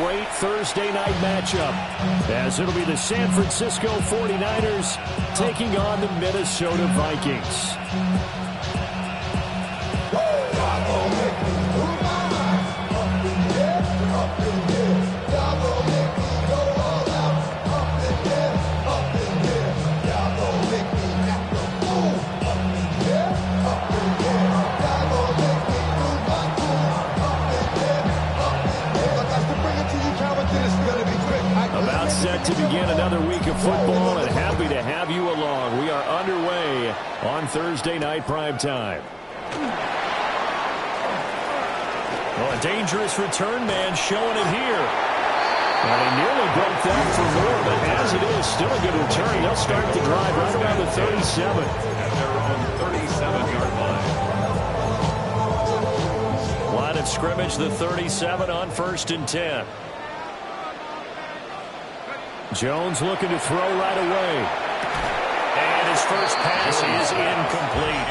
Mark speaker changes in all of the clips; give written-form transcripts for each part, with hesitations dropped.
Speaker 1: great Thursday night matchup, as it'll be the San Francisco 49ers taking on the Minnesota Vikings. Set to begin another week of football, and happy to have you along. We are underway on Thursday night primetime. Well, a dangerous return man showing it here. And he nearly broke that for more, but as it is, still a good return. They'll start the drive right around the 37.
Speaker 2: At their own 37-yard line.
Speaker 1: Line of scrimmage, the 37 on 1st and 10. Jones looking to throw right away. And his first pass is incomplete.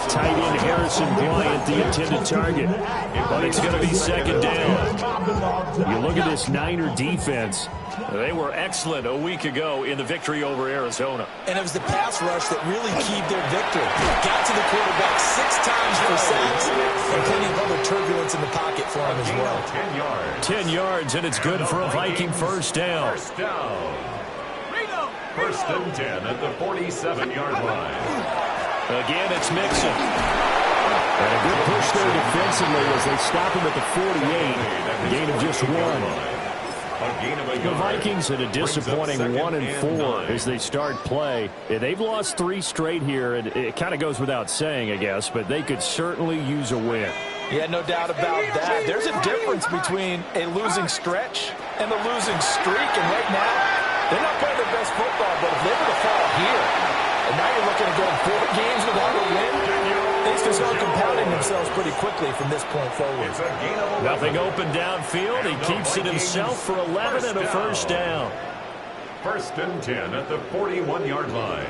Speaker 1: Tight end Harrison Bryant, the intended target. But it's going to be second down. You look at this Niner defense. They were excellent a week ago in the victory over Arizona.
Speaker 3: And it was the pass rush that really keyed their victory. Got to the quarterback 6 times for sacks, and plenty of other turbulence in the pocket for him as well.
Speaker 1: 10 yards, and it's good for a Viking first down.
Speaker 2: First and 10 at the 47-yard line.
Speaker 1: Again, it's Mixon. And a good push there defensively as they stop him at the 48. Gain of just 1. The Vikings had a disappointing 1-4 as they start play. They've lost 3 straight here, and it kind of goes without saying, I guess, but they could certainly use a win.
Speaker 3: Yeah, no doubt about that. There's a difference between a losing stretch and a losing streak, and right now, they're not playing their best football, but if they were to fall here, and now you're looking at going 4 games without a win, things can start compounding themselves pretty quickly from this point forward.
Speaker 1: Nothing open downfield. He keeps it himself for 11 and a first down.
Speaker 2: First and 10 at the 41-yard line.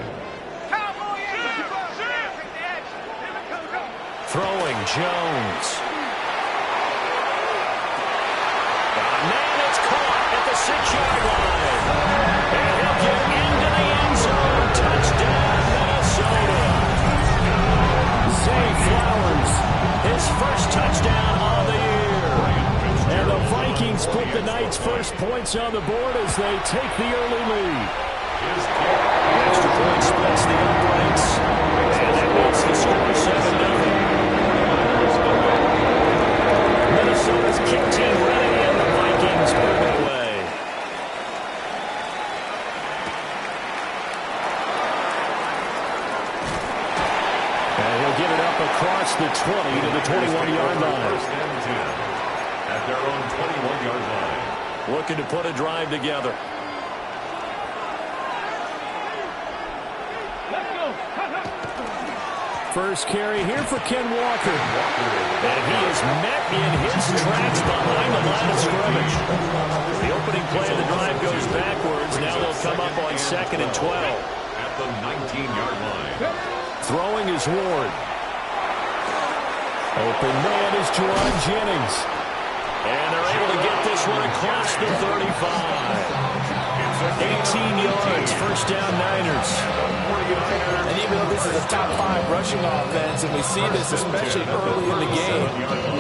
Speaker 1: Throwing Jones. Man, it's caught at the 6-yard line. And he'll get into the end zone. Touchdown, Minnesota. Zay Flowers, his first touchdown on the year. And the Vikings put the Knights' first points on the board as they take the early lead. The extra point splits the uprights. And that makes the score 7-0. Minnesota's kick team ready, and the Vikings move it away. And he'll get it up across the 20 to the 21-yard line.
Speaker 2: First and 10 at their own 21-yard line.
Speaker 1: Looking to put a drive together. First carry here for Ken Walker. And he is met in his tracks behind the line of scrimmage. The opening play of the drive goes backwards. Now they'll come up on 2nd and 12.
Speaker 2: At the 19-yard line.
Speaker 1: Throwing is Ward. Open man is Juwan Jennings. And they're able to get this one across the 35. 18 yards, first down Niners.
Speaker 3: And even though this is a top 5 rushing offense, and we see this especially early in the game,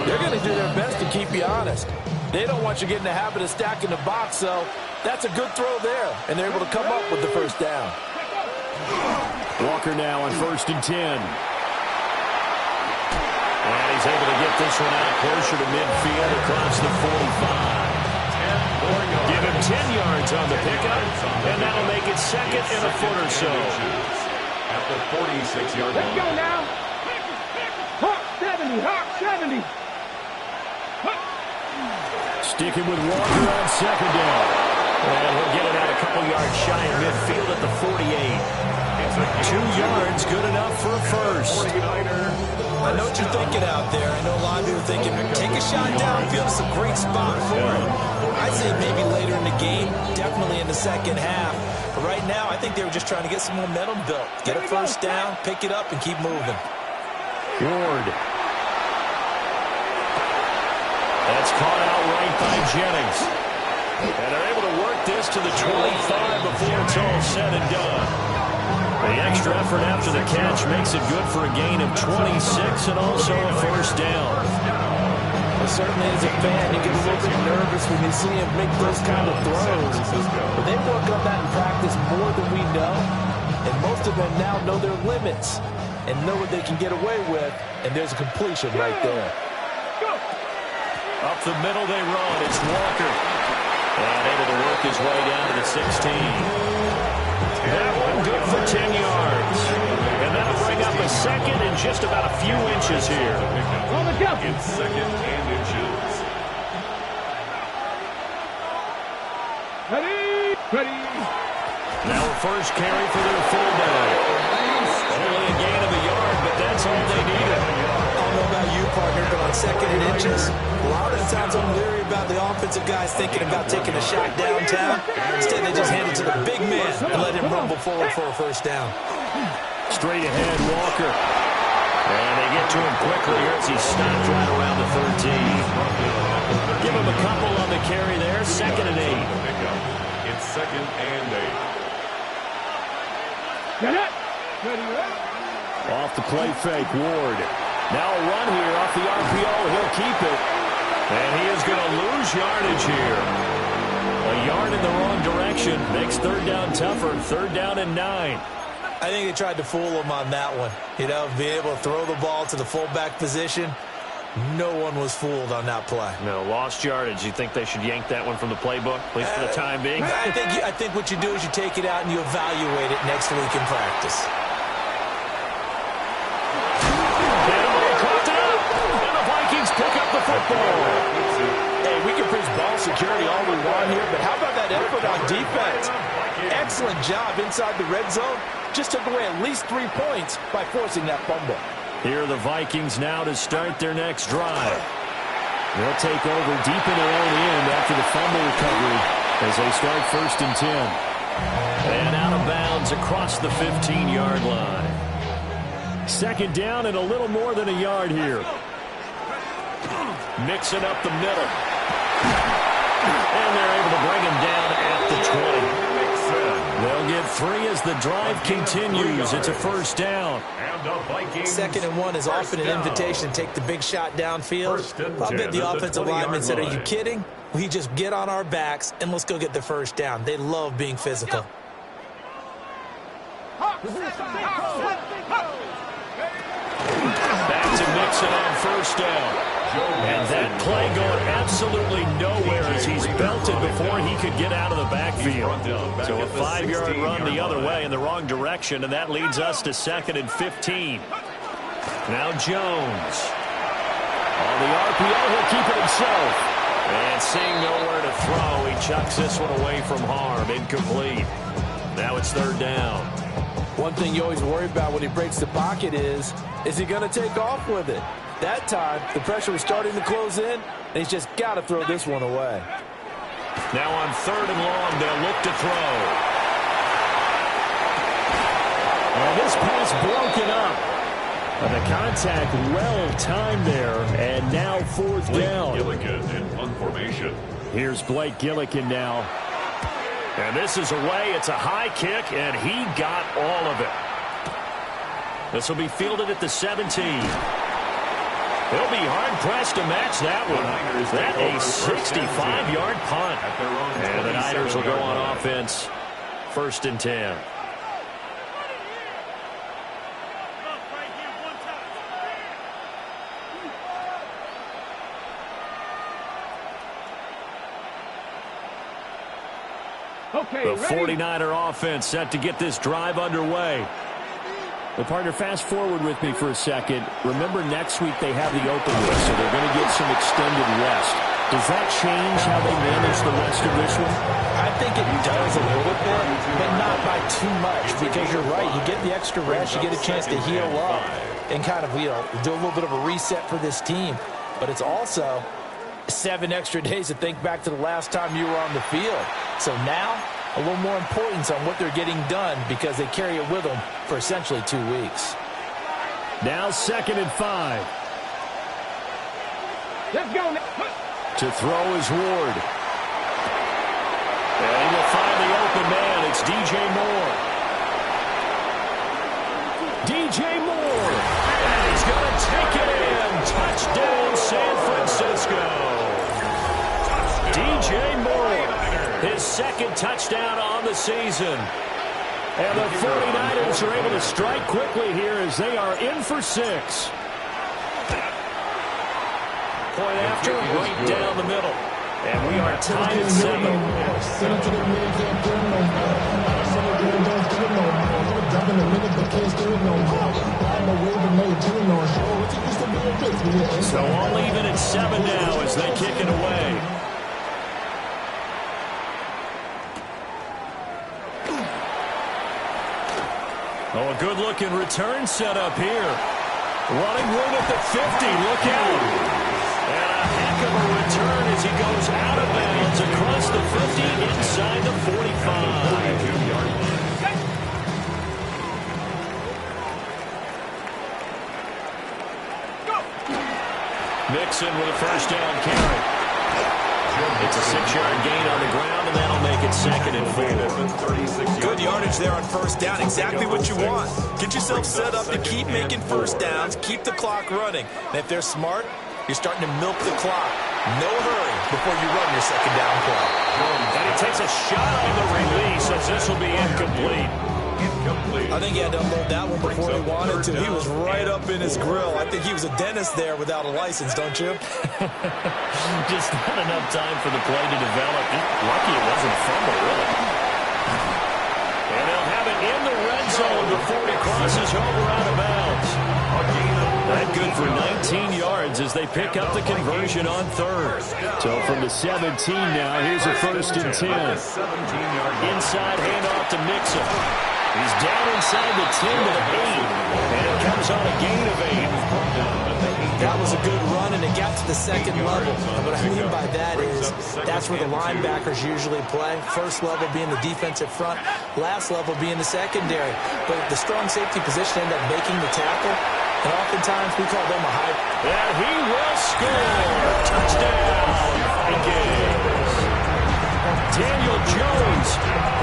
Speaker 3: they're going to do their best to keep you honest. They don't want you getting the habit of stacking the box, so that's a good throw there, and they're able to come up with the first down.
Speaker 1: Walker now on 1st and 10. And he's able to get this one out closer to midfield across the 45. Give him 10 yards on the pickup, and that'll make it 2nd and a foot or so.
Speaker 2: At the 46-yard line.
Speaker 4: Let's go now. Hawk 70, Hawk 70.
Speaker 1: Sticking with Walker on 2nd down. And he'll get it out a couple yards shy of midfield at the 48. 2 yards, good enough for a first.
Speaker 3: I know what you're thinking out there. I know a lot of you are thinking, take a shot downfield. It's a great spot for it. I'd say maybe later in the game, definitely in the second half. But right now, I think they were just trying to get some momentum built. Get a first down, pick it up, and keep moving.
Speaker 1: Ward. That's caught out right by Jennings. And they're able to work this to the 25 before it's all said and done. The extra effort after the catch makes it good for a gain of 26 and also a first down.
Speaker 3: Well, certainly as a fan, you get a little bit nervous when you see him make those kind of throws. But they work on that in practice more than we know. And most of them now know their limits and know what they can get away with. And there's a completion right there.
Speaker 1: Up the middle they run. It's Walker. And able to work his way down to the 16. That one good for 10 yards. And that'll bring up a second and just about a few inches here.
Speaker 2: In second and inches.
Speaker 4: Ready.
Speaker 1: Now a first carry for their fullback. Only a gain of a yard, but that's all they needed.
Speaker 3: I don't know about you, partner, but on second and inches, a lot of the times I'm leery about the offensive guys thinking about taking a shot downtown. Instead, they just hand it to the big man and let him rumble forward for a first down.
Speaker 1: Straight ahead, Walker. And they get to him quickly here as he stopped right around the 13. Give him a couple on the carry there. Second and 8.
Speaker 2: It's second and 8.
Speaker 4: Get it. Ready.
Speaker 1: Off the play fake, Ward. Now a run here off the RPO. He'll keep it. And he is going to lose yardage here. A yard in the wrong direction makes third down tougher. Third down and 9.
Speaker 3: I think they tried to fool him on that one. You know, being able to throw the ball to the fullback position. No one was fooled on that play.
Speaker 1: No, lost yardage. You think they should yank that one from the playbook, at least for the time being?
Speaker 3: I think what you do is you take it out and you evaluate it next week in practice.
Speaker 1: And the Vikings pick up the football.
Speaker 3: Hey, we can preach ball security all we want here, but how about that effort on defense? Excellent job inside the red zone. Just took away at least 3 points by forcing that fumble.
Speaker 1: Here are the Vikings now to start their next drive. They'll take over deep in their own end after the fumble recovery as they start first and 10. And out of bounds across the 15-yard line. Second down and a little more than a yard here. Mixing up the middle. And they're able to bring him down at the 20. They'll get 3 as the drive continues. It's a first down.
Speaker 3: Second and 1 is often an invitation to take the big shot downfield. I bet the offensive lineman said, are you kidding? We just get on our backs and let's go get the first down. They love being physical.
Speaker 1: Back to Mixon on first down. And that play going absolutely nowhere as he's belted before he could get out of the backfield. So a 5-yard run the other way in the wrong direction, and that leads us to second and 15. Now Jones. On the RPO, he'll keep it himself. And seeing nowhere to throw, he chucks this one away from harm. Incomplete. Now it's third down.
Speaker 3: One thing you always worry about when he breaks the pocket is he going to take off with it? That time, the pressure was starting to close in, and he's just got to throw this one away.
Speaker 1: Now on third and long, they'll look to throw. And this pass broken up. And the contact well-timed there, and now fourth down.
Speaker 2: Gillikin in punt formation.
Speaker 1: Here's Blake Gillikin now. And this is away. It's a high kick, and he got all of it. This will be fielded at the 17. He'll be hard-pressed to match that one. That a 65-yard punt. And the Niners will go on offense. First and 10.
Speaker 4: Okay,
Speaker 1: the
Speaker 4: ready?
Speaker 1: 49er offense set to get this drive underway. Well, partner, fast forward with me for a second. Remember, next week they have the open week, so they're going to get some extended rest. Does that change how they manage the rest of this one?
Speaker 3: I think it does a little bit, but not by too much, because you're right. You get the extra rest, you get a chance to heal up and kind of, do a little bit of a reset for this team. But it's also 7 extra days to think back to the last time you were on the field. So now, a little more importance on what they're getting done because they carry it with them for essentially 2 weeks.
Speaker 1: Now 2nd and 5.
Speaker 4: Let's go.
Speaker 1: To throw is Ward. And he will find the open man. It's DJ Moore. DJ Moore. And he's going to take it in. Touchdown, San Francisco. DJ Moore, his second touchdown on the season. And the 49ers are able to strike quickly here as they are in for 6. Point after, right down the middle. And we are tied at 7. So all even at 7 now as they kick it away. Oh, a good-looking return set up here. Running room at the 50. Look out. And a heck of a return as he goes out of bounds across the 50 inside the 45. Mixon with a first down carry. It's a 6-yard gain on the ground, and that'll make it 2nd and 4.
Speaker 3: Good yardage there on first down. Exactly what you want. Get yourself set up to keep making first downs, keep the clock running. And if they're smart, you're starting to milk the clock. No hurry before you run your second down play.
Speaker 1: And he takes a shot on the release as this will be incomplete.
Speaker 3: I think he had to unload that one before he wanted to. He was right up in his grill. I think he was a dentist there without a license, don't you?
Speaker 1: Just not enough time for the play to develop. Lucky it wasn't a fumble, really. And they'll have it in the red zone before he crosses over out of bounds. That good for 19 yards as they pick up the conversion on 3rd. So from the 17 now, here's a 1st and 10. Inside handoff to Mixon. He's down inside the 10 to the 8. And it comes on a gain of 8.
Speaker 3: That was a good run, and it got to the 2nd level. And what I mean by that is that's where the linebackers usually play. First level being the defensive front, last level being the secondary. But the strong safety position ended up making the tackle, and oftentimes we call them a high.
Speaker 1: And he will score. Touchdown, Vikings. Daniel Jones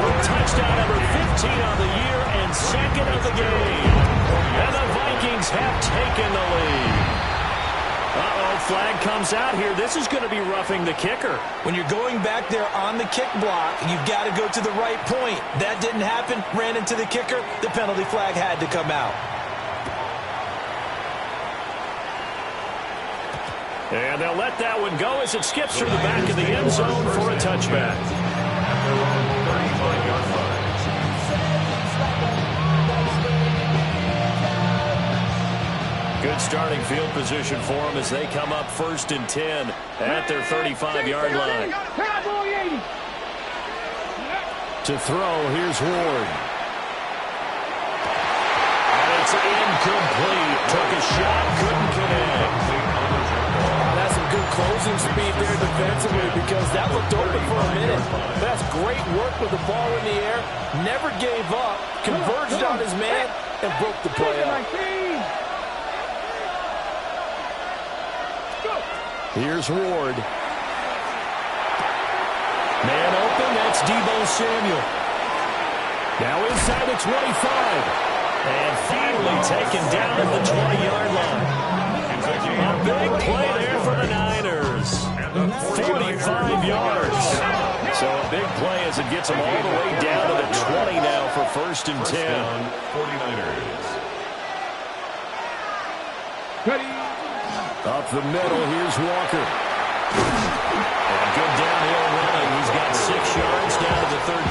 Speaker 1: with touchdown number 15 on the year and 2nd of the game. And the Vikings have taken the lead. Uh-oh, flag comes out here. This is going to be roughing the kicker.
Speaker 3: When you're going back there on the kick block, you've got to go to the right point. That didn't happen. Ran into the kicker. The penalty flag had to come out.
Speaker 1: And they'll let that one go as it skips through the back of the end zone for a touchback. Good starting field position for them as they come up 1st and 10 at their 35-yard line. To throw, here's Ward. And it's incomplete. Took a shot, couldn't connect.
Speaker 3: That's some good closing speed there defensively because that looked open for a minute. That's great work with the ball in the air. Never gave up, converged on his man, and broke the play up.
Speaker 1: Here's Ward. Man open, that's Deebo Samuel. Now inside the 25. And finally taken down at the 20-yard line. A big play there for the Niners. 45 yards. So a big play as it gets them all the way down to the 20 now for 1st and 10.
Speaker 2: 49ers.
Speaker 1: Up the middle, here's Walker. And good downhill running. He's got 6 yards down to the 13.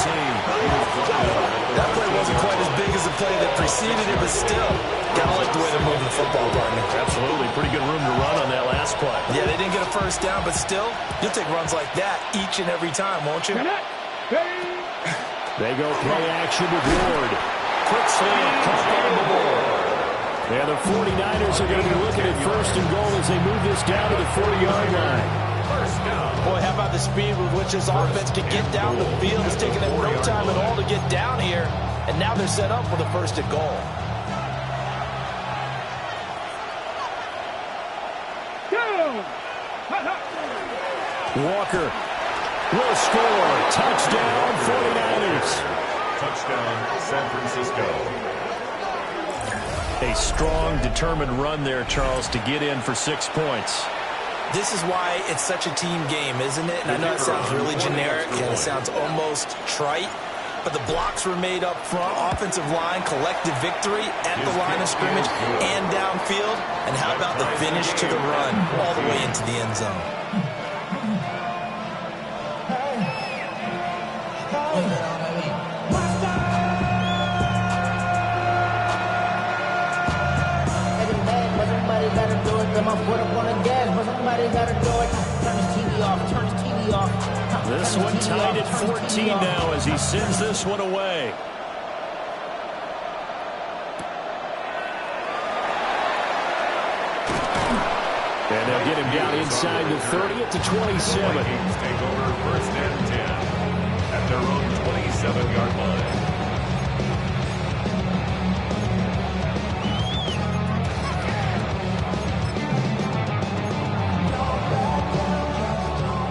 Speaker 3: That play wasn't quite as big as the play that preceded it, but still, gotta like the way they're moving the football, partner.
Speaker 1: Absolutely. Pretty good room to run on that last play.
Speaker 3: Yeah, they didn't get a first down, but still, you'll take runs like that each and every time, won't you?
Speaker 1: They go play action with Ward. Quick slant, caught on the ball. And the 49ers are going to be looking at 1st and goal as they move this down to the 40-yard line.
Speaker 3: Boy, how about the speed with which this offense can get down the field? It's taken them no time at all to get down here, and now they're set up for the 1st and goal.
Speaker 1: Walker will score. Touchdown, 49ers.
Speaker 2: Touchdown, San Francisco.
Speaker 1: A strong, determined run there, Charles, to get in for 6 points.
Speaker 3: This is why it's such a team game, isn't it? And I know it sounds really generic and it sounds almost trite, but the blocks were made up front, offensive line, collective victory at the line of scrimmage and downfield. And how about the finish to the run all the way into the end zone?
Speaker 1: This one tied at 14 now as he sends this one away. And they'll get him down inside the 30 at the 27.
Speaker 2: Vikings take over 1st and 10 at their own 27-yard line.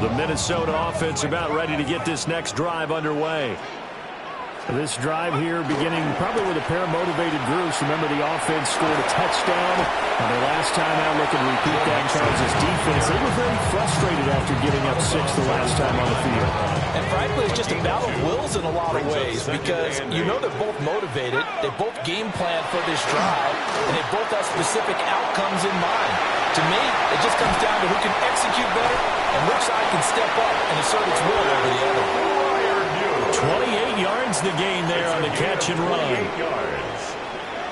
Speaker 1: The Minnesota offense about ready to get this next drive underway. This drive here beginning probably with a pair of motivated groups. Remember, the offense scored a touchdown. And their last time out, looking to repeat that, Charles' defense. They were very frustrated after giving up 6 the last time on the field.
Speaker 3: And frankly, it's just a battle of wills in a lot of ways because you know they're both motivated. They both game plan for this drive, and they both have specific outcomes in mind. To me, it just comes down to who can execute better and which side can step up and assert its will over the other.
Speaker 1: 28 yards the gain there on the catch and run.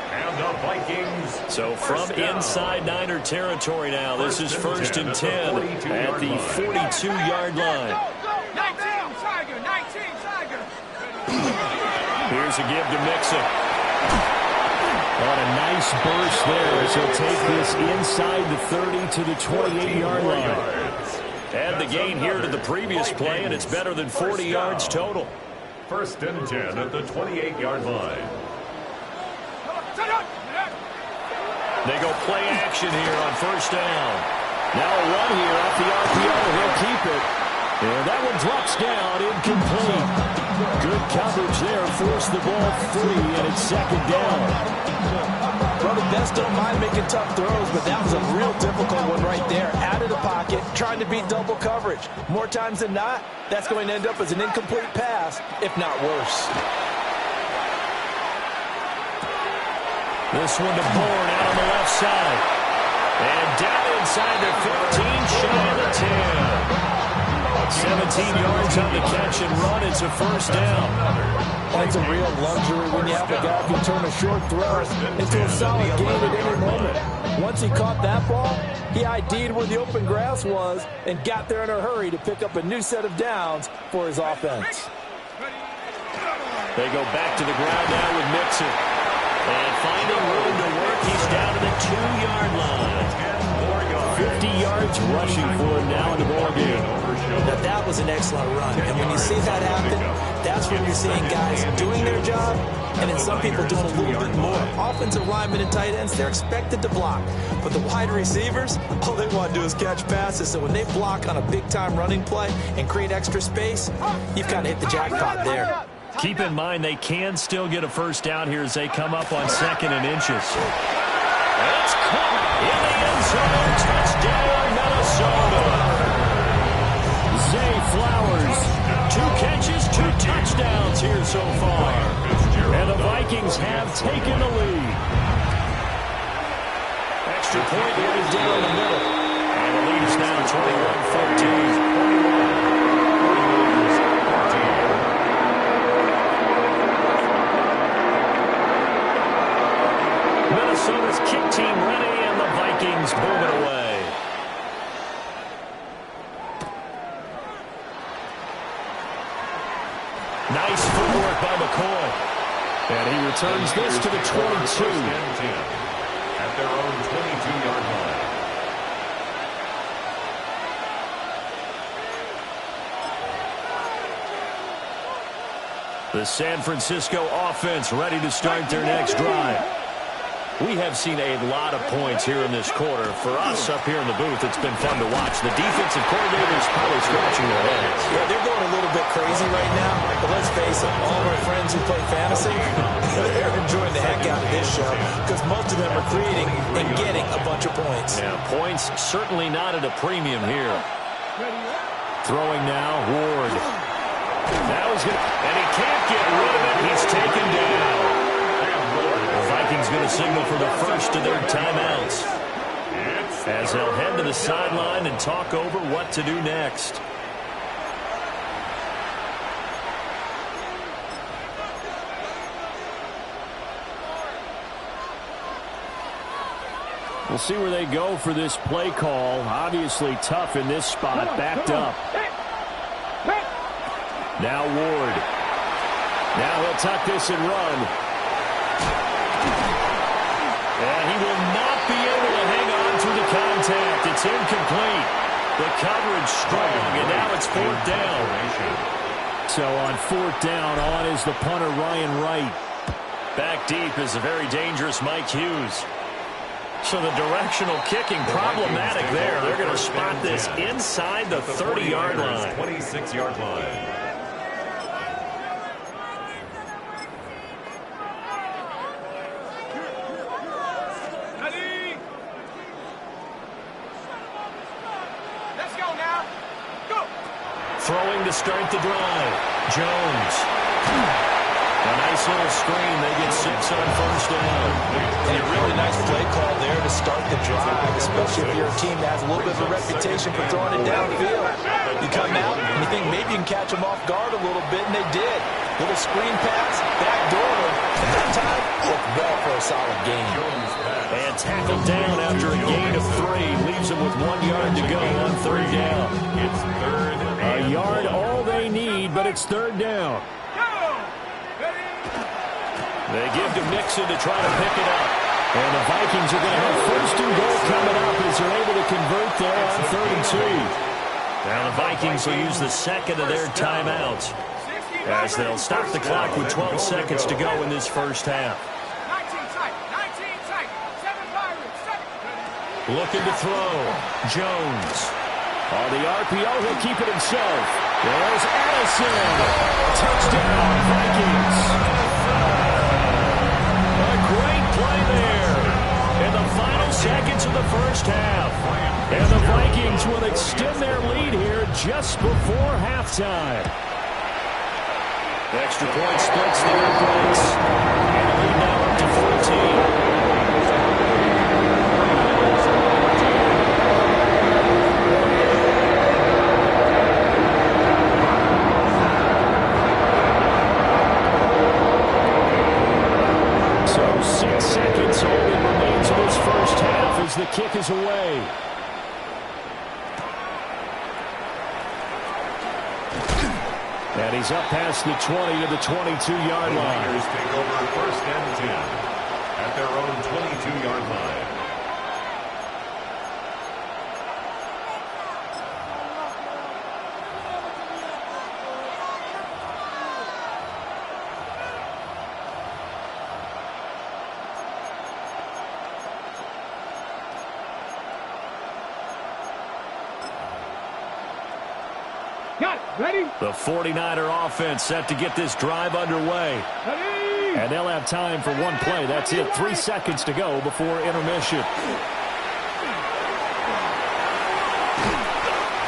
Speaker 2: And the Vikings.
Speaker 1: So from inside Niner territory now, this is 1st and 10 at the 42-yard line.
Speaker 4: 19, Tiger, 19, Tiger.
Speaker 1: Here's a give to Mixon. On a nice burst there as he'll take this inside the 30 to the 28-yard line. Add the gain here to the previous play, and it's better than 40 yards total.
Speaker 2: 1st and 10 at the 28-yard line.
Speaker 1: They go play action here on 1st down. Now a run here off the RPO. He'll keep it. And that one drops down, incomplete. Good coverage there. Force the ball free, and it's 2nd down.
Speaker 3: Well, the best don't mind making tough throws, but that was a real difficult one right there. Out of the pocket, trying to beat double coverage. More times than not, that's going to end up as an incomplete pass, if not worse.
Speaker 1: This one to Bourne out on the left side. And down inside the 15, shy of the 10. 17 yards on the catch and run. It's a 1st down.
Speaker 3: That's a real luxury when you have a guy who can turn a short throw into a solid gain at any moment. Once he caught that ball, he ID'd where the open grass was and got there in a hurry to pick up a new set of downs for his offense.
Speaker 1: They go back to the ground now with Mixon. And finding room to work, he's down to the 2-yard line. 50 yards rushing for him now in the ball game.
Speaker 3: Now that was an excellent run. And when you see that happen, that's when you're seeing guys doing their job and then some people doing a little bit more. Offensive linemen and tight ends, they're expected to block. But the wide receivers, all they want to do is catch passes. So when they block on a big-time running play and create extra space, you've kind of hit the jackpot there.
Speaker 1: Keep in mind they can still get a 1st down here as they come up on 2nd and inches. It's caught in the end zone. Touchdown, Minnesota. Zay Flowers, 2 catches, 2 touchdowns here so far. And the Vikings have taken the lead. Extra point right down the middle. And the lead is now 21-14. Minnesota's kick team ready, and the Vikings boom it away. Nice footwork by McCoy. And he returns this to the 22.
Speaker 2: At their own 22-yard line.
Speaker 1: The San Francisco offense ready to start their next drive. We have seen a lot of points here in this quarter. For us up here in the booth, it's been fun to watch. The defensive coordinators probably scratching their heads.
Speaker 3: Yeah, they're going a little bit crazy right now. But let's face it, all of our friends who play fantasy, they're enjoying the heck out of this show because most of them are creating and getting a bunch of points.
Speaker 1: Yeah, points certainly not at a premium here. Throwing now, Ward. Now he's going to, and he can't get rid of it. He's taken down. The Vikings going to signal for the first of their timeouts as they'll head to the sideline and talk over what to do next. We'll see where they go for this play call. Obviously tough in this spot, backed up. Now Ward. Now he'll tuck this and run. And he will not be able to hang on to the contact. It's incomplete. The coverage strong, and now it's fourth down. So on fourth down, on is the punter, Ryan Wright. Back deep is the very dangerous Mike Hughes. So the directional kicking problematic there. They're going to spot this inside the 30-yard line.
Speaker 2: 26-yard line.
Speaker 1: Throwing to start the drive. Jones. A nice little screen. They get 6 on first down.
Speaker 3: And a really nice play call there to start the drive, especially if you're a team that has a little bit of a reputation for throwing it downfield. You come out and you think maybe you can catch them off guard a little bit, and they did. Little screen pass, backdoor them, and that time looked well for a solid gain.
Speaker 1: And tackled down after a gain of 3. Leaves them with 1 yard to go on third down.
Speaker 2: It's third
Speaker 1: A yard all they need, but it's third down. They give to Mixon to try to pick it up. And the Vikings are going to have first and goal coming up as they're able to convert there on 3rd and 2. Now the Vikings will use the second of their timeouts as they'll stop the clock with 12 seconds to go in this first half. Looking to throw. Jones. On the RPO, he'll keep it himself. There's Addison. Touchdown, Vikings. A great play there in the final seconds of the first half. And the Vikings will extend their lead here just before halftime. Extra point splits the airplanes. And the lead now up to 14. The kick is away. And he's up past the 20 to the 22-yard line.
Speaker 2: Niners take over first and 10 at their own 22-yard line.
Speaker 1: The 49er offense set to get this drive underway. And they'll have time for one play. That's it. 3 seconds to go before intermission.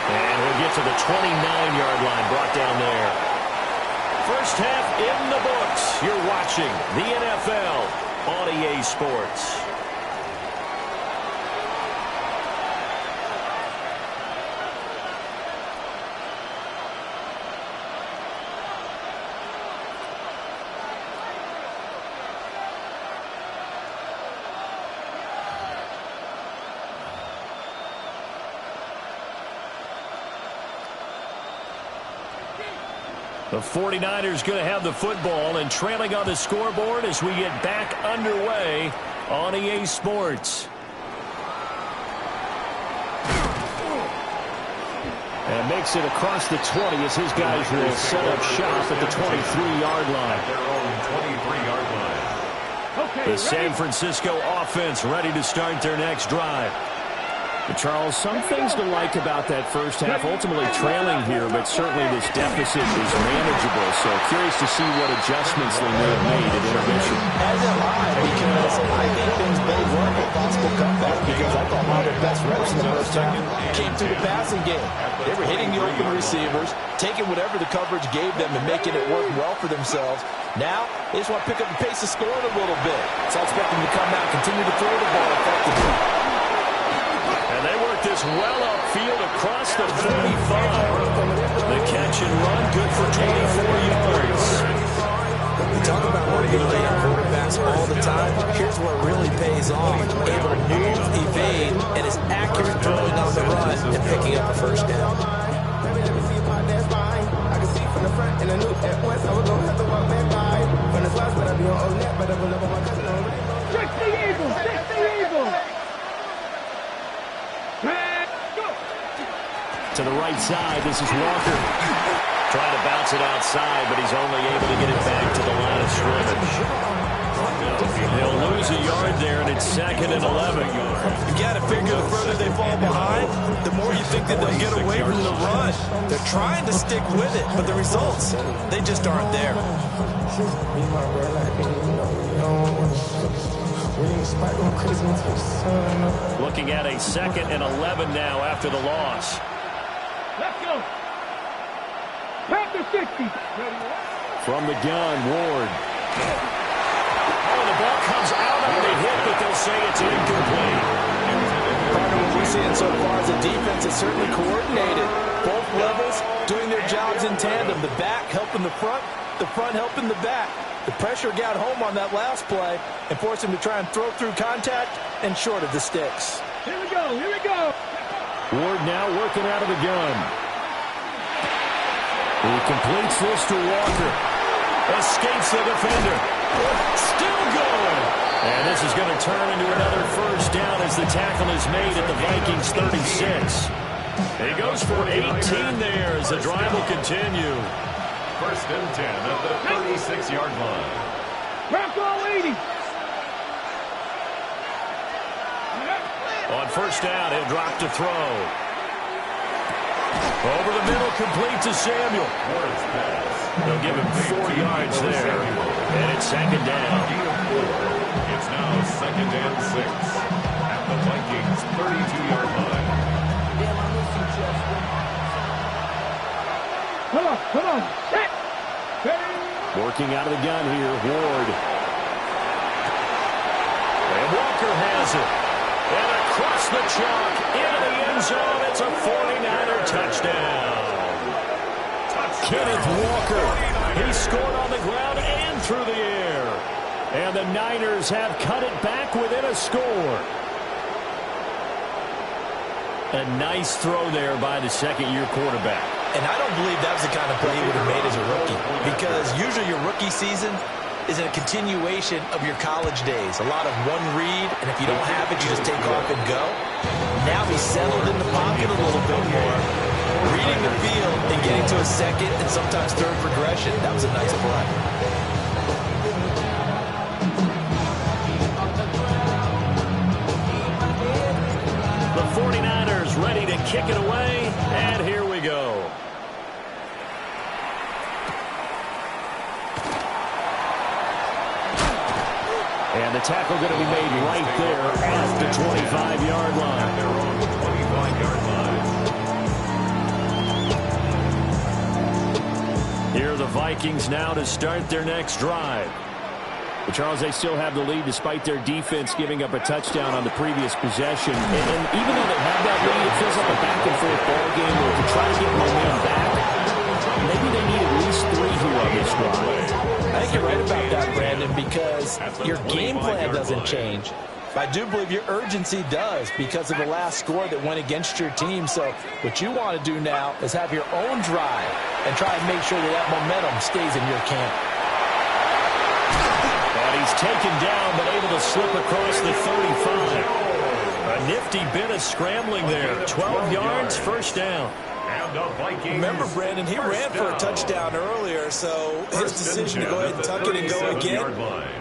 Speaker 1: And we'll get to the 29-yard line brought down there. First half in the books. You're watching the NFL on EA Sports. The 49ers going to have the football and trailing on the scoreboard as we get back underway on EA Sports. And makes it across the 20 as his guys will set up shop at the 23-yard line.
Speaker 2: Their own 23-yard line.
Speaker 4: Okay.
Speaker 1: The San Francisco offense ready to start their next drive.
Speaker 3: Charles, some things to like about that first half. Ultimately trailing here, but certainly this deficit is manageable. So curious to see what adjustments they may have made at intermission.
Speaker 5: As am I, because I think things bode well for a possible comeback, because I thought one of their best reps in the first half came through the passing game. They were hitting the open receivers, taking whatever the coverage gave them and making it work well for themselves. Now, they just want to pick up the pace of scoring a little bit. So I expect them to come out, continue to throw the ball effectively.
Speaker 1: And they work this well upfield across the 45. The catch and run, good for 24 yards.
Speaker 5: We talk about manipulating quarterbacks all the time. Here's where it really pays off. Able to move, evade, and is accurate throwing on the run and picking up a first down.
Speaker 4: Check the Eagles! Check the Eagles!
Speaker 1: To the right side, this is Walker. Trying to bounce it outside, but he's only able to get it back to the line of scrimmage. They'll lose a yard there, and it's 2nd and 11.
Speaker 5: You got to figure the further they fall behind, the more you think that they'll get away from the run. They're trying to stick with it, but the results, they just aren't there.
Speaker 1: Looking at a 2nd and 11 now after the loss.
Speaker 4: Let's go! Past the 60.
Speaker 1: From the gun, Ward. Oh, the ball comes out on the hit, but they'll say it's incomplete.
Speaker 5: What we're seeing so far is the defense is certainly coordinated. Both levels doing their jobs in tandem. The back helping the front helping the back. The pressure got home on that last play and forced him to try and throw through contact and short of the sticks.
Speaker 4: Here we go, here we go.
Speaker 1: Ward now working out of the gun. He completes this to Walker. Escapes the defender. Still going. And this is going to turn into another first down as the tackle is made at the Vikings 36. He goes for 18 there as the drive will continue.
Speaker 2: 1st and 10 at the 36-yard line.
Speaker 4: Crack all 80.
Speaker 1: On first down, he'll drop to throw. Over the middle, complete to Samuel. They'll give him 4 yards there. And it's 2nd down.
Speaker 2: It's now 2nd and 6 at the Vikings 32-yard line.
Speaker 4: Come on. Set.
Speaker 1: Working out of the gun here, Ward. And Walker has it. And across the chalk, into the end zone, it's a 49er touchdown. Kenneth Walker, he scored on the ground and through the air. And the Niners have cut it back within a score. A nice throw there by the second-year quarterback.
Speaker 5: And I don't believe that was the kind of play he would have made as a rookie, because usually your rookie season is a continuation of your college days. A lot of one read, and if you don't have it, you just take off and go. Now he's settled in the pocket a little bit more, reading the field and getting to a second and sometimes third progression. That was a nice play.
Speaker 1: The 49ers ready to kick it away, and here we go. And the tackle going to be made right there at the 25-yard line.
Speaker 2: Their own 25-yard line.
Speaker 1: Here are the Vikings now to start their next drive. But Charles, they still have the lead despite their defense giving up a touchdown on the previous possession. And even though they have that lead, it feels like a back-and-forth ball game where to try to get momentum back, maybe they need at least 3 here on this drive.
Speaker 5: I think you're right about that, Brandon, because your game plan doesn't change. I do believe your urgency does because of the last score that went against your team. So what you want to do now is have your own drive and try and make sure that momentum stays in your camp.
Speaker 1: And he's taken down but able to slip across the 35. A nifty bit of scrambling there. 12 yards, first down.
Speaker 2: And the Vikings.
Speaker 5: Remember, Brandon, he ran for a touchdown earlier, so his decision to go ahead and tuck it and go again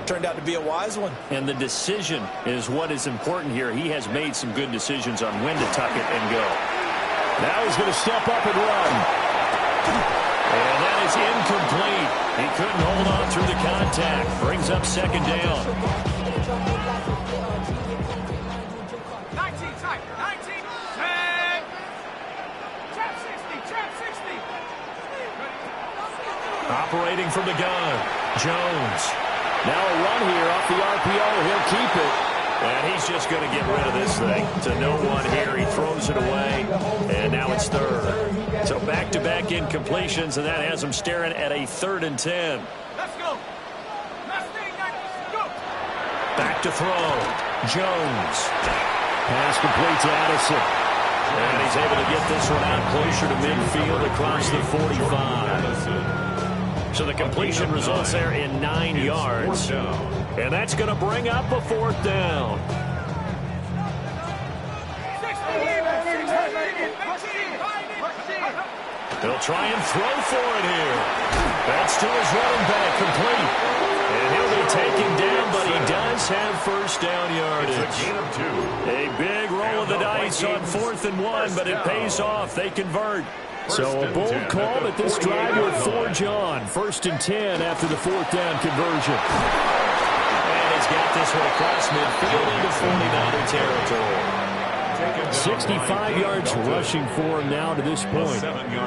Speaker 5: turned out to be a wise one.
Speaker 1: And the decision is what is important here. He has made some good decisions on when to tuck it and go. Now he's going to step up and run. And that is incomplete. He couldn't hold on through the contact. Brings up second down.
Speaker 4: 19, tight, 19, 10. Trap 60, trap 60.
Speaker 1: Operating from the gun. Jones. Now a run here off the RPO. He'll keep it. And he's just going to get rid of this thing. To no one here. He throws it away. And now it's third. So back-to-back incompletions, and that has him staring at a 3rd and 10.
Speaker 4: Let's go. Let's go.
Speaker 1: Back to throw. Jones. Pass complete to Addison. And he's able to get this one out closer to midfield across the 45. So the completion results there in 9 yards. And that's going to bring up a 4th down. They'll try and throw for it here. That's to his running back, complete. And he'll be taken down, but he does have first down yardage.
Speaker 2: It's a gain of 2.
Speaker 1: A big roll of the dice on 4th and 1, but it pays off. They convert. So a bold call, but this drive will forge on. 1st and 10 after the 4th down conversion. And he's got this one across midfield into 49er territory. 65 yards rushing for him now to this point.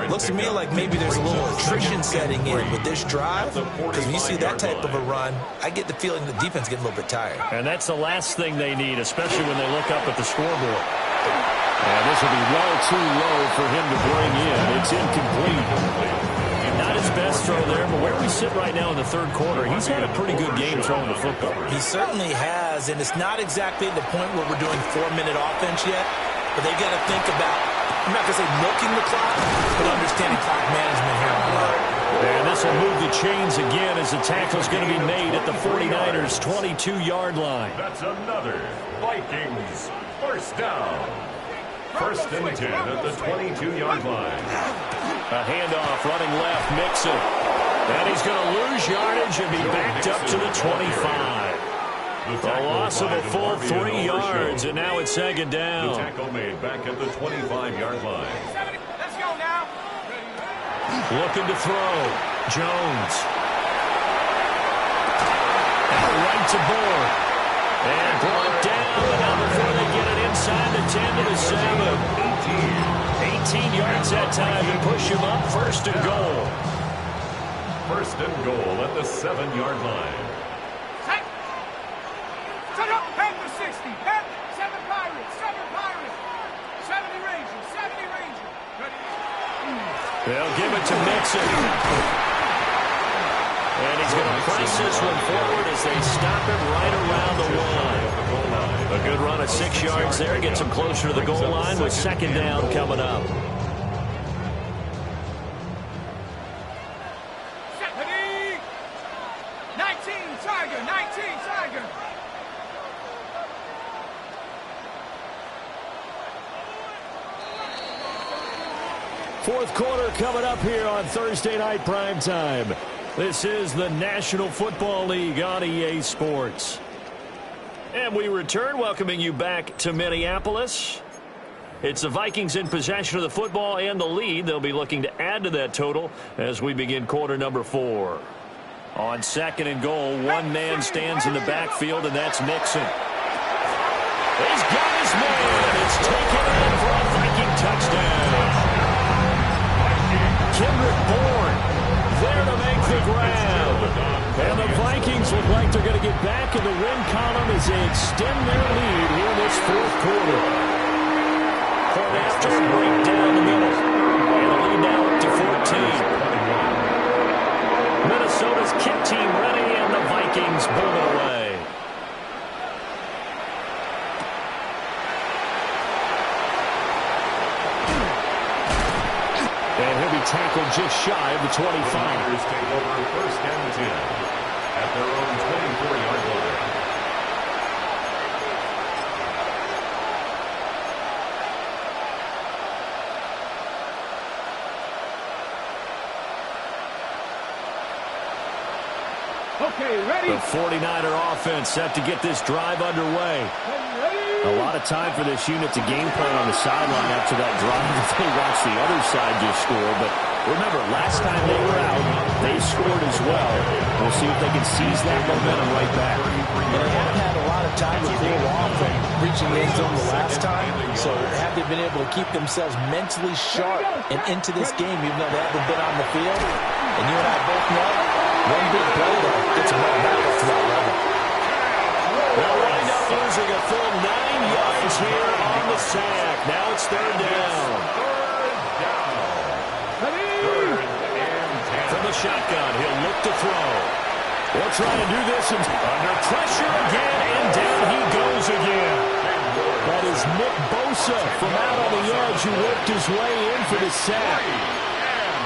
Speaker 5: Looks to me like maybe there's a little attrition setting in with this drive, because when you see that type of a run, I get the feeling the defense getting a little bit tired.
Speaker 1: And that's the last thing they need, especially when they look up at the scoreboard. And this will be well too low for him to bring in. It's incomplete. Not his best throw there, but where we sit right now in the 3rd quarter, he's had a pretty good game throwing the football.
Speaker 5: He certainly has, and it's not exactly the point where we're doing 4-minute offense yet, but they've got to think about, I'm not going to say milking the clock, but understanding clock management here on out.
Speaker 1: And this will move the chains again as the tackle is going to be made at the 49ers' 22-yard line.
Speaker 2: That's another Vikings 1st down. 1st and 10 at the 22-yard line.
Speaker 1: A handoff running left, Mixon. And he's going to lose yardage and be backed up to the 25. A loss of a full 3 yards, and now it's 2nd down.
Speaker 2: The tackle made back at the 25-yard line.
Speaker 4: Let's go now.
Speaker 1: Looking to throw. Jones. Right to board. And brought down, but not before they get it inside the 10 to the 7. 18 yards that time to push him up. 1st and goal.
Speaker 2: 1st and goal at the 7-yard line.
Speaker 4: Set up, Panther 60. 7 Pirates, 7 Pirates. 70 Rangers, 70 Rangers.
Speaker 1: They'll give it to Mixon. And he's going to press this one forward as they stop him right around the line. A good run of 6 yards there. Gets him closer to the goal line with 2nd down coming up.
Speaker 4: Ready? 19 Tiger, 19 Tiger.
Speaker 1: Fourth quarter coming up here on Thursday Night Primetime. This is the National Football League on EA Sports. And we return, welcoming you back to Minneapolis. It's the Vikings in possession of the football and the lead. They'll be looking to add to that total as we begin quarter number 4. On 2nd and goal, one man stands in the backfield, and that's Mixon. He's got his man. It's taken in for a Viking touchdown. Kendrick Bourne there to make the grab. And the Vikings look like they're going to get back in the win column as they extend their lead here in this 4th quarter. Point after a break down the middle. And the lead now up to 14. Minnesota's kick team ready, and the Vikings pull it away. And he'll be tackled just shy of the 25.
Speaker 2: The Niners take over 1st and 10 at their own 24-yard line.
Speaker 4: Okay, ready?
Speaker 1: The 49er offense set to get this drive underway. A lot of time for this unit to game plan on the sideline after that drive that they watched the other side just score. But remember, last time they were out, they scored as well. We'll see if they can seize that momentum right back.
Speaker 5: And they haven't had a lot of time to cool off from reaching the end zone the last time. So have they been able to keep themselves mentally sharp and into this game, even though they haven't been on the field? And you and I both know, one big play though gets them right back up to that level.
Speaker 1: They'll wind up losing a full 9 yards here on the sack. Now it's third down. From the shotgun, he'll look to throw. They'll try to do this under pressure again, and down he goes again. That is Nick Bosa from out on the edge who worked his way in for the sack.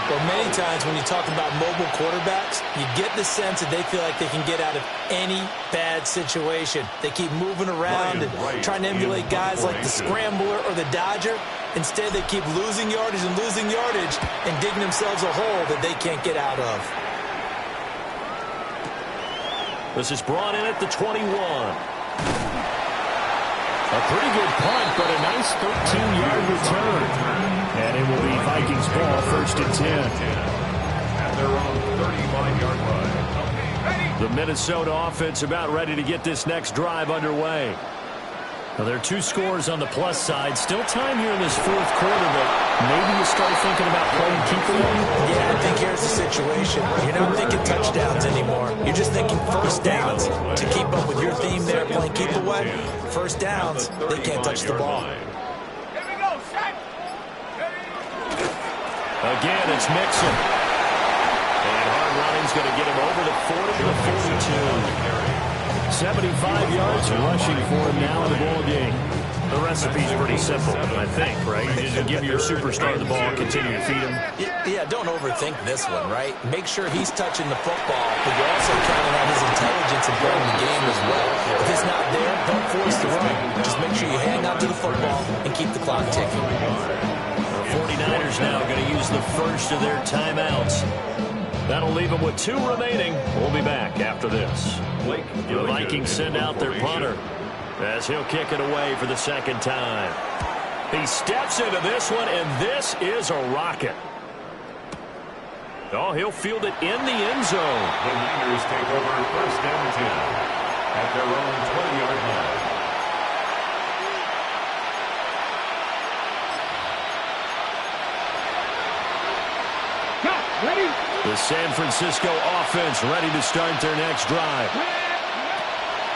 Speaker 5: Well, many times when you talk about mobile quarterbacks, you get the sense that they feel like they can get out of any bad situation. They keep moving around and trying to emulate guys like the Scrambler or the Dodger. Instead, they keep losing yardage and digging themselves a hole that they can't get out of.
Speaker 1: This is brought in at the 21. A pretty good punt, but a nice 13-yard return. And it will be Vikings ball, first and 10.
Speaker 2: At their own 35-yard line.
Speaker 1: The Minnesota offense about ready to get this next drive underway. Now, there are 2 scores on the plus side. Still time here in this fourth quarter, but maybe you start thinking about playing keeper league.
Speaker 5: Yeah, I think here's the situation. You're not thinking touchdowns anymore. You're just thinking first downs. To keep up with your theme there, playing keep away, first downs, they can't touch the ball.
Speaker 4: Here we go, set.
Speaker 1: Again, it's Mixon. And hard running's going to get him over the 40 to the 42. 75 yards rushing for him now in the ball game. The recipe's pretty simple, I think, right? You just give your superstar the ball, continue to feed him.
Speaker 5: Yeah, don't overthink this one, right? Make sure he's touching the football, but you're also counting on his intelligence and playing the game as well. If it's not there, don't force the run. Just make sure you hang on to the football and keep the clock ticking.
Speaker 1: The 49ers now going to use the first of their timeouts. That'll leave them with 2 remaining. We'll be back after this. The Vikings send out their punter as he'll kick it away for the second time. He steps into this one, and this is a rocket. Oh, he'll field it in the end zone.
Speaker 2: The Niners take over first and 10 at their own 20-yard line.
Speaker 4: Ready?
Speaker 1: The San Francisco offense ready to start their next drive.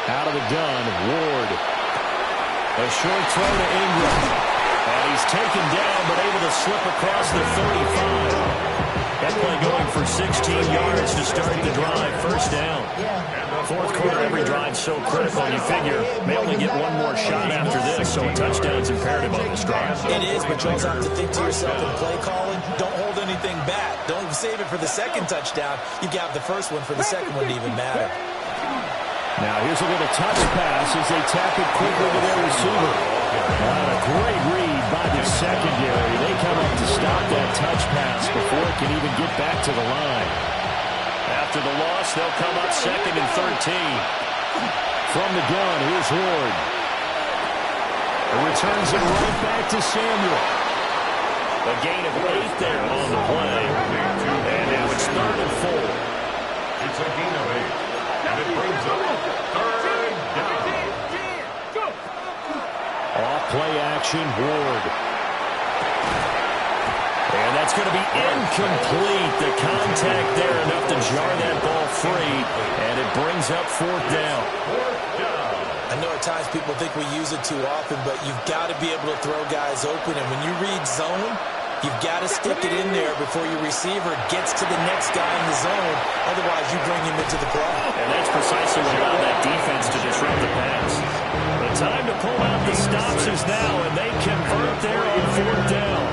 Speaker 1: Out of the gun, Ward. A short throw to Ingram. And he's taken down, but able to slip across the 35. That play going for 16 yards to start the drive. First down. Fourth quarter, every drive so critical. You figure may only get one more shot after this, so a touchdown's imperative on this drive.
Speaker 5: It is, but you also have to think to yourself in play calling, don't hold anything back. Don't save it for the second touchdown. You got the first one for the second one to even matter.
Speaker 1: Now here's a little touch pass as they tap it quickly to their receiver. A great read by the secondary. They come up to stop that touch pass before it can even get back to the line. After the loss, they'll come up second and 13. From the gun, here's Ward. Returns it right back to Samuel. A gain of 8 there on the play. And now it's third and 4.
Speaker 2: It's a gain of 8. And it brings up third down.
Speaker 1: Off play action, Ward. And that's going to be incomplete. The contact there enough to jar that ball free. And it brings up fourth down.
Speaker 5: I know at times people think we use it too often, but you've got to be able to throw guys open. And when you read zone, you've got to stick it in there before your receiver gets to the next guy in the zone. Otherwise, you bring him into the play.
Speaker 1: And that's precisely what allowed that defense to disrupt the pass. The time to pull out the stops is now, and they convert there on fourth down.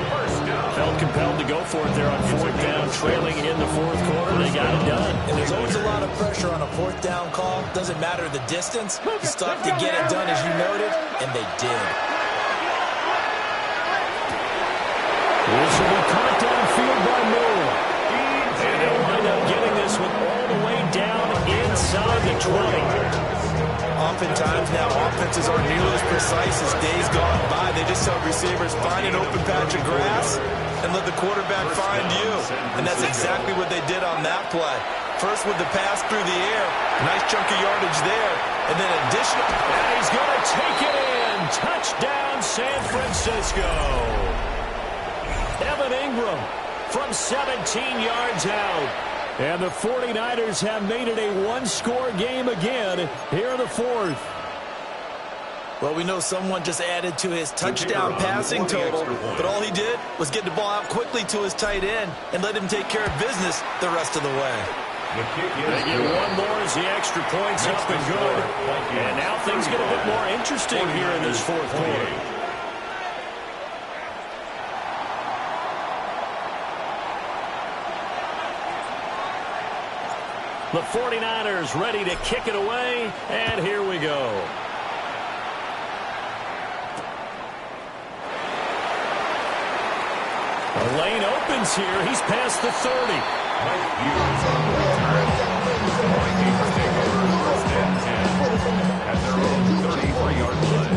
Speaker 1: Felt compelled to go for it there on fourth down, trailing in the fourth quarter. They got it done.
Speaker 5: And there's always a lot of pressure on a fourth down call. Doesn't matter the distance. You still have to get it done, as you noted, and they did.
Speaker 1: This will be caught downfield by Moore. And they'll wind up getting this one all the way down inside from the 20.
Speaker 5: Oftentimes now, offenses aren't nearly as precise as days gone by. They just tell receivers, find an open patch of grass and let the quarterback find you. And that's exactly what they did on that play. First with the pass through the air, nice chunk of yardage there, and then additional.
Speaker 1: And he's going to take it in. Touchdown, San Francisco. Evan Ingram from 17 yards out. And the 49ers have made it a one-score game again here in the fourth.
Speaker 5: Well, we know someone just added to his touchdown passing total, but all he did was get the ball out quickly to his tight end and let him take care of business the rest of the way.
Speaker 1: They get one more as the extra point's up and good. And now things get a bit more interesting here in this fourth quarter. The 49ers ready to kick it away, and here we go. The lane opens here. He's past the 30.
Speaker 2: Mike Hughes on the return. The Vikings take over first and 10 at their own 33-yard line.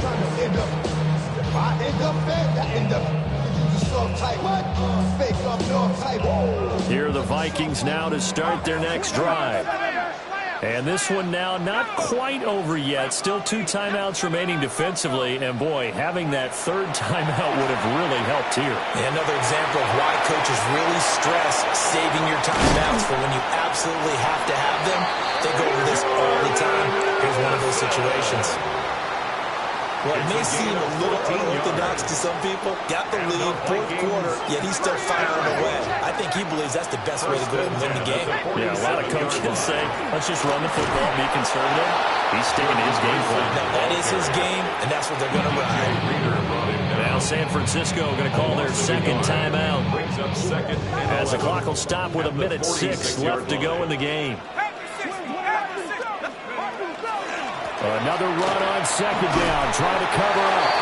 Speaker 1: Here are the Vikings now to start their next drive. And this one now not quite over yet. Still 2 timeouts remaining defensively. And, boy, having that third timeout would have really helped here.
Speaker 5: And another example of why coaches really stress saving your timeouts for when you absolutely have to have them. They go over this all the time. Here's one of those situations. Well, it may seem a little unorthodox to some people. Got the lead, fourth quarter, yet he's still firing away. I think he believes that's the best way to go ahead and win the game.
Speaker 1: Yeah, a lot of coaches say, let's just run the football, be conservative. He's sticking to his game plan.
Speaker 5: Now, that is his game, and that's what they're going to run.
Speaker 1: Now San Francisco going to call their second timeout. As the clock will stop with 1:06 left to go in the game. Another run on second down, trying to cover up.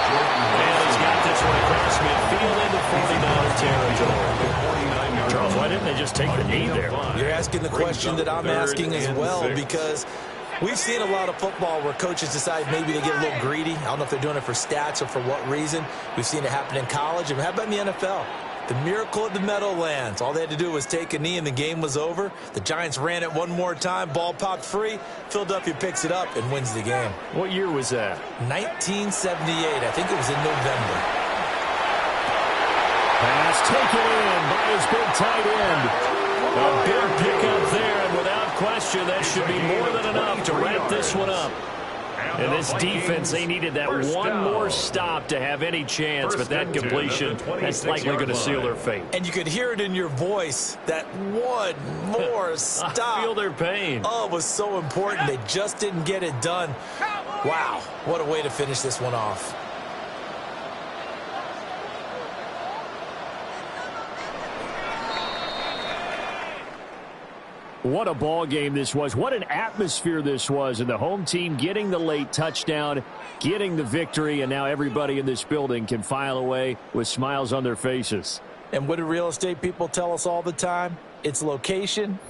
Speaker 1: And he's got this one across midfield into 49er territory. Charles, why didn't they just take the knee there?
Speaker 5: You're asking the question that I'm asking as well, because we've seen a lot of football where coaches decide maybe they get a little greedy. I don't know if they're doing it for stats or for what reason. We've seen it happen in college. And how about in the NFL? The miracle at the Meadowlands. All they had to do was take a knee and the game was over. The Giants ran it one more time. Ball popped free. Philadelphia picks it up and wins the game.
Speaker 1: What year was that?
Speaker 5: 1978. I think it was in November.
Speaker 1: Pass taken in by his big tight end. A big pickup there, and without question, that should be more than enough to wrap this one up. And this defense, they needed that one more stop to have any chance, but that completion, that's likely going to seal their fate.
Speaker 5: And you could hear it in your voice, that one more stop.
Speaker 1: I feel their pain.
Speaker 5: Oh, it was so important. They just didn't get it done. Wow, what a way to finish this one off.
Speaker 1: What a ball game this was. What an atmosphere this was. And the home team getting the late touchdown, getting the victory, and now everybody in this building can file away with smiles on their faces.
Speaker 5: And what do real estate people tell us all the time? It's location,